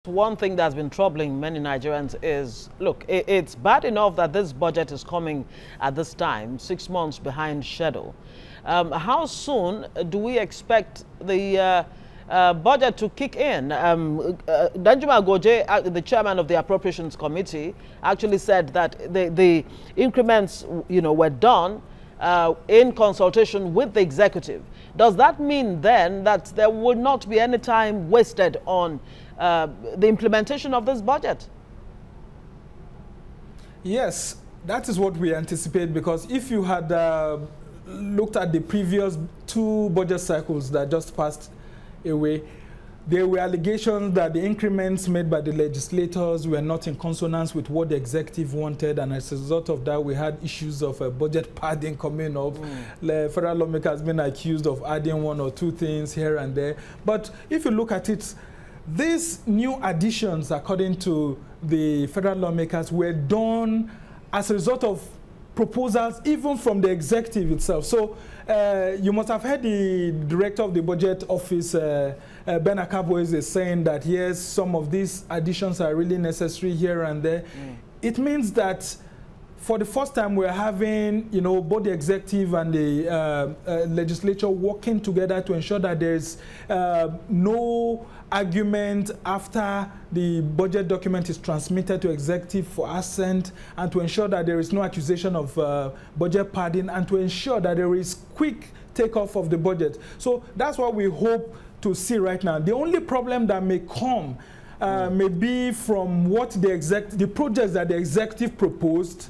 One thing that's been troubling many Nigerians is, look, it's bad enough that this budget is coming at this time, 6 months behind schedule. How soon do we expect the budget to kick in? Danjuma Goje, the chairman of the Appropriations Committee, actually said that the increments, were done in consultation with the executive. Does that mean then that there would not be any time wasted on the implementation of this budget? Yes, that is what we anticipate, because if you had looked at the previous 2 budget cycles that just passed away, there were allegations that the increments made by the legislators were not in consonance with what the executive wanted, and as a result of that, we had issues of budget padding coming up. The federal lawmaker has been accused of adding 1 or 2 things here and there. But if you look at it, these new additions, according to the federal lawmakers, were done as a result of proposals even from the executive itself. So you must have heard the director of the budget office, Ben Akabo, is saying that yes, some of these additions are really necessary here and there. It means that for the first time we're having, both the executive and the legislature working together to ensure that there's no argument after the budget document is transmitted to executive for assent, and to ensure that there is no accusation of budget padding, and to ensure that there is quick takeoff of the budget. So that's what we hope to see right now. The only problem that may come may be from what the projects that the executive proposed,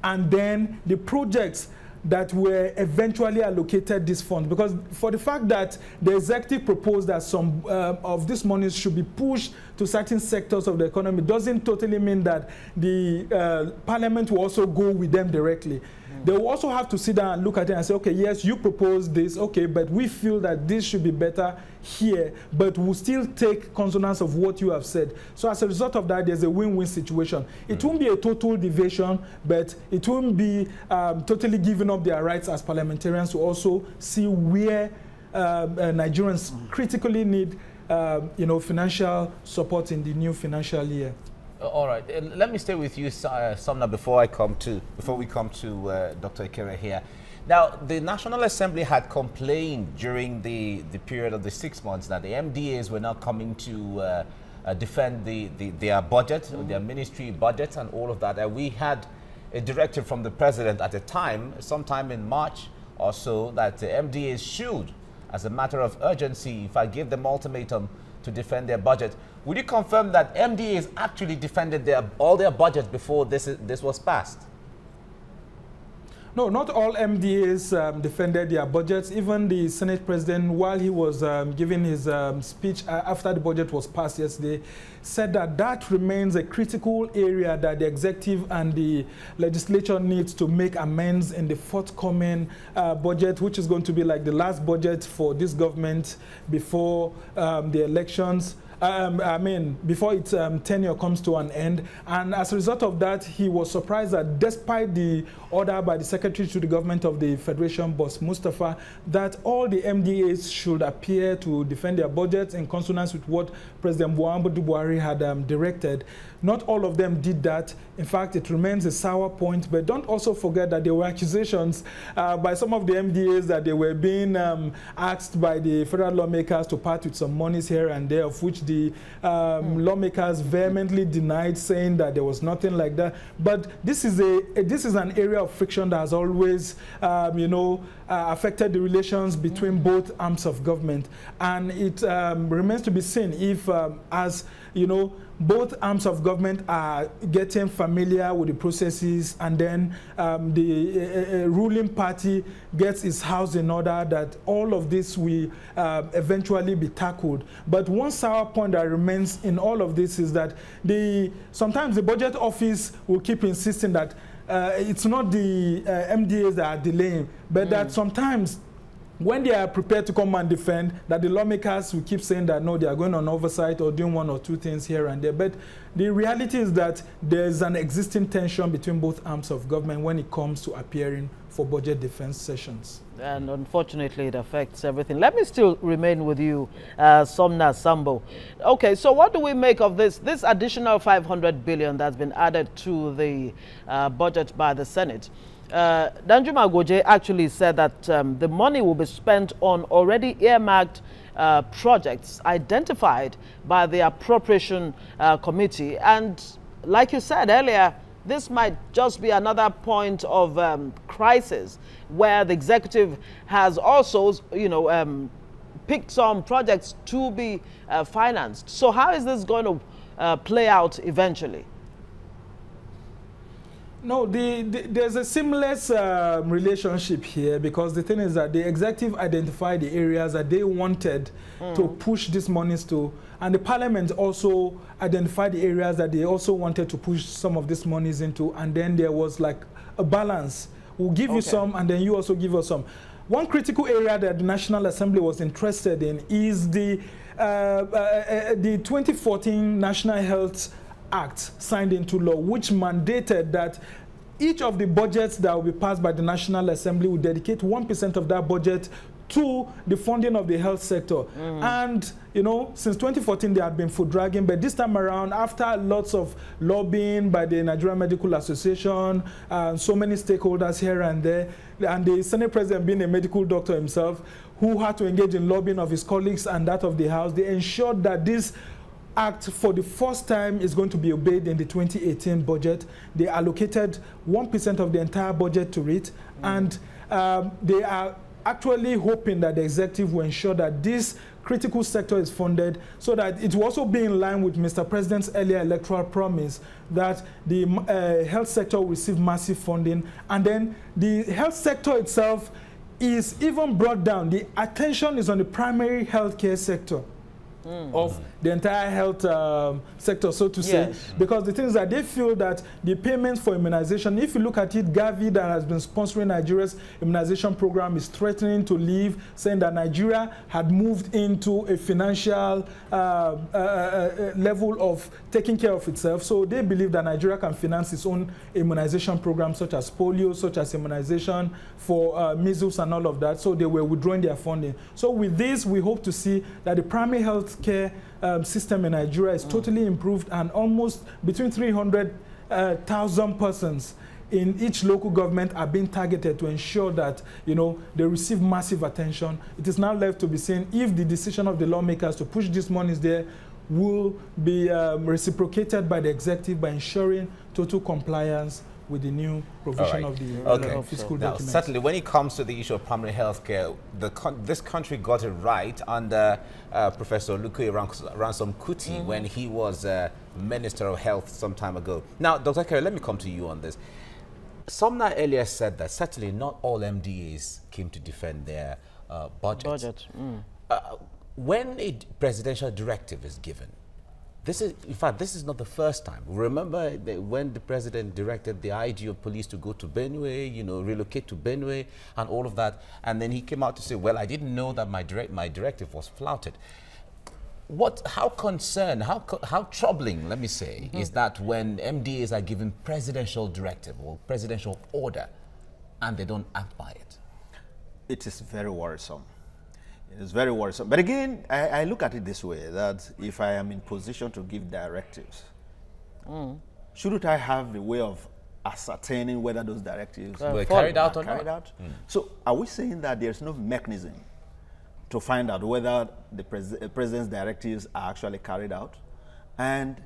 and then the projects that were eventually allocated this fund. Because for the fact that the executive proposed that some of this money should be pushed to certain sectors of the economy doesn't totally mean that the parliament will also go with them directly. They will also have to sit down and look at it and say, okay, yes, you proposed this, okay, but we feel that this should be better here, but we'll still take consonance of what you have said. So as a result of that, there's a win-win situation. It won't be a total deviation, but it won't be totally giving up their rights as parliamentarians to also see where Nigerians critically need financial support in the new financial year. All right, let me stay with you, Sumner, before we come to Dr. Ikere here. Now, the National Assembly had complained during the period of the 6 months that the MDAs were not coming to defend their budget, their ministry budget, and all of that. And we had a directive from the president at the time, sometime in March or so, that the MDAs should, as a matter of urgency, if I give them ultimatum to defend their budget. Would you confirm that MDAs actually defended all their budgets before this was passed? No, not all MDAs defended their budgets. Even the Senate President, while he was giving his speech after the budget was passed yesterday, said that that remains a critical area that the executive and the legislature needs to make amends in the forthcoming budget, which is going to be like the last budget for this government before the elections. Before its tenure comes to an end. And as a result of that, he was surprised that despite the order by the Secretary to the Government of the Federation, Boss Mustafa, that all the MDAs should appear to defend their budgets in consonance with what President Muhammadu Buhari had directed. Not all of them did that. In fact, it remains a sour point. But don't also forget that there were accusations by some of the MDAs that they were being asked by the federal lawmakers to part with some monies here and there, of which the lawmakers vehemently denied, saying that there was nothing like that. But this is an area of friction that has always, affected the relations between both arms of government, and it remains to be seen if, both arms of government are getting familiar with the processes, and then the ruling party gets its house in order, that all of this will eventually be tackled. But one sour point that remains in all of this is that sometimes the budget office will keep insisting that it's not the MDAs that are delaying, but that sometimes when they are prepared to come and defend, that the lawmakers will keep saying that no, they are going on oversight or doing one or two things here and there. But the reality is that there's an existing tension between both arms of government when it comes to appearing for budget defense sessions. And unfortunately, it affects everything. Let me still remain with you, Somna Sambo. Okay, so what do we make of this additional 500 billion that's been added to the budget by the Senate? Danjuma Goje actually said that the money will be spent on already earmarked projects identified by the appropriation committee. And like you said earlier, this might just be another point of crisis where the executive has also, you know, picked some projects to be financed. So how is this going to play out eventually? No, there's a seamless relationship here, because the thing is that the executive identified the areas that they wanted to push these monies to, and the parliament also identified the areas that they also wanted to push some of these monies into, and then there was like a balance. We'll give you some, and then you also give us some. One critical area that the National Assembly was interested in is the 2014 National Health Act signed into law, which mandated that each of the budgets that will be passed by the National Assembly will dedicate 1% of that budget to the funding of the health sector. And, you know, since 2014, there had been foot dragging, but this time around, after lots of lobbying by the Nigerian Medical Association, so many stakeholders here and there, and the Senate President being a medical doctor himself, who had to engage in lobbying of his colleagues and that of the House, they ensured that this Act for the first time is going to be obeyed in the 2018 budget. They allocated 1% of the entire budget to it, and they are actually hoping that the executive will ensure that this critical sector is funded, so that it will also be in line with Mr. President's earlier electoral promise that the health sector will receive massive funding, and then the health sector itself is even brought down. The attention is on the primary healthcare sector of the entire health sector, so to say, because the thing is that they feel that the payments for immunization, if you look at it, Gavi, that has been sponsoring Nigeria's immunization program, is threatening to leave, saying that Nigeria had moved into a financial level of taking care of itself. So they believe that Nigeria can finance its own immunization programs, such as polio, such as immunization for measles and all of that. So they were withdrawing their funding. So with this, we hope to see that the primary health care system in Nigeria is totally improved, and almost between 300,000 persons in each local government are being targeted to ensure that, you know, they receive massive attention. It is now left to be seen if the decision of the lawmakers to push these monies there will be reciprocated by the executive by ensuring total compliance with the new provision of the fiscal documents. Certainly, when it comes to the issue of primary health care, this country got it right under Professor Olukoya Ransom Kuti when he was Minister of Health some time ago. Now, Dr. Kerry, let me come to you on this. Somna earlier said that certainly not all MDAs came to defend their budget. When a presidential directive is given, in fact, this is not the first time. Remember when the president directed the IG of police to go to Benue, you know, relocate to Benue and all of that, and then he came out to say, well, I didn't know that my directive was flouted. How concerned, how troubling, let me say, is that when MDAs are given presidential directive or presidential order and they don't act by it? It is very worrisome. It's very worrisome. But again, I look at it this way, that if I am in position to give directives, shouldn't I have the way of ascertaining whether those directives were carried out or not? So are we saying that there's no mechanism to find out whether the president's directives are actually carried out? And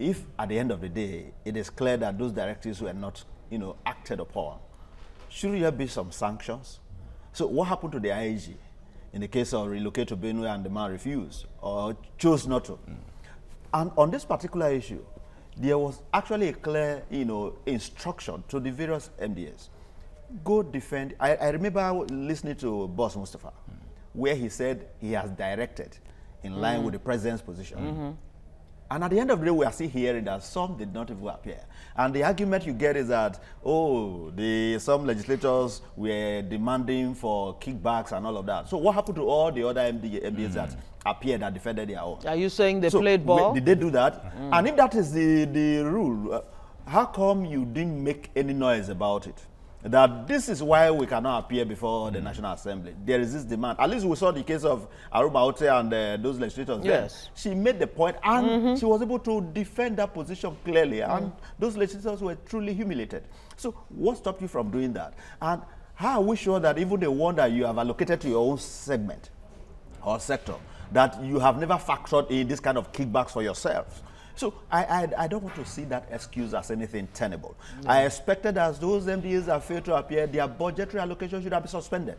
if at the end of the day, it is clear that those directives were not, you know, acted upon, shouldn't there be some sanctions? So what happened to the IG? In the case of relocate to Benue and the man refused or chose not to. And on this particular issue, there was actually a clear, you know, instruction to the various MDAs. Go defend. I remember listening to Boss Mustafa, where he said he has directed in line with the president's position And at the end of the day, we are still hearing that some did not even appear. And the argument you get is that, oh, some legislators were demanding for kickbacks and all of that. So what happened to all the other MDs that appeared that defended their own? Are you saying they played ball? Did they do that? And if that is the rule, how come you didn't make any noise about it? That this is why we cannot appear before the National Assembly. There is this demand. At least we saw the case of Aruma Ote and those legislators. Yes. There. She made the point, and she was able to defend that position clearly, and those legislators were truly humiliated. So what stopped you from doing that? And how are we sure that even the one that you have allocated to your own segment or sector, that you have never factored in this kind of kickbacks for yourselves? So I don't want to see that excuse as anything tenable. No. I expected as those MDAs that failed to appear, their budgetary allocation should have been suspended,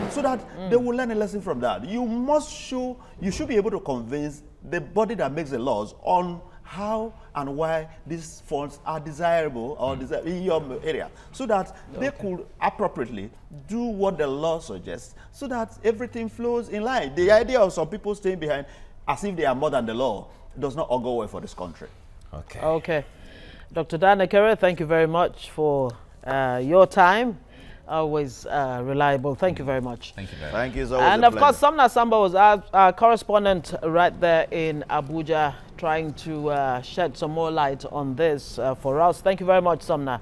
so that they will learn a lesson from that. You should be able to convince the body that makes the laws on how and why these funds are desirable or in your area, so that they could appropriately do what the law suggests, so that everything flows in line. The idea of some people staying behind as if they are more than the law does not augur well for this country. Okay. Okay. Dr. Dan Ekere, thank you very much for your time. Always reliable. Thank you very much. Thank you very much. Thank you. Always and of course, Samna Samba was our correspondent right there in Abuja, trying to shed some more light on this for us. Thank you very much, Samna.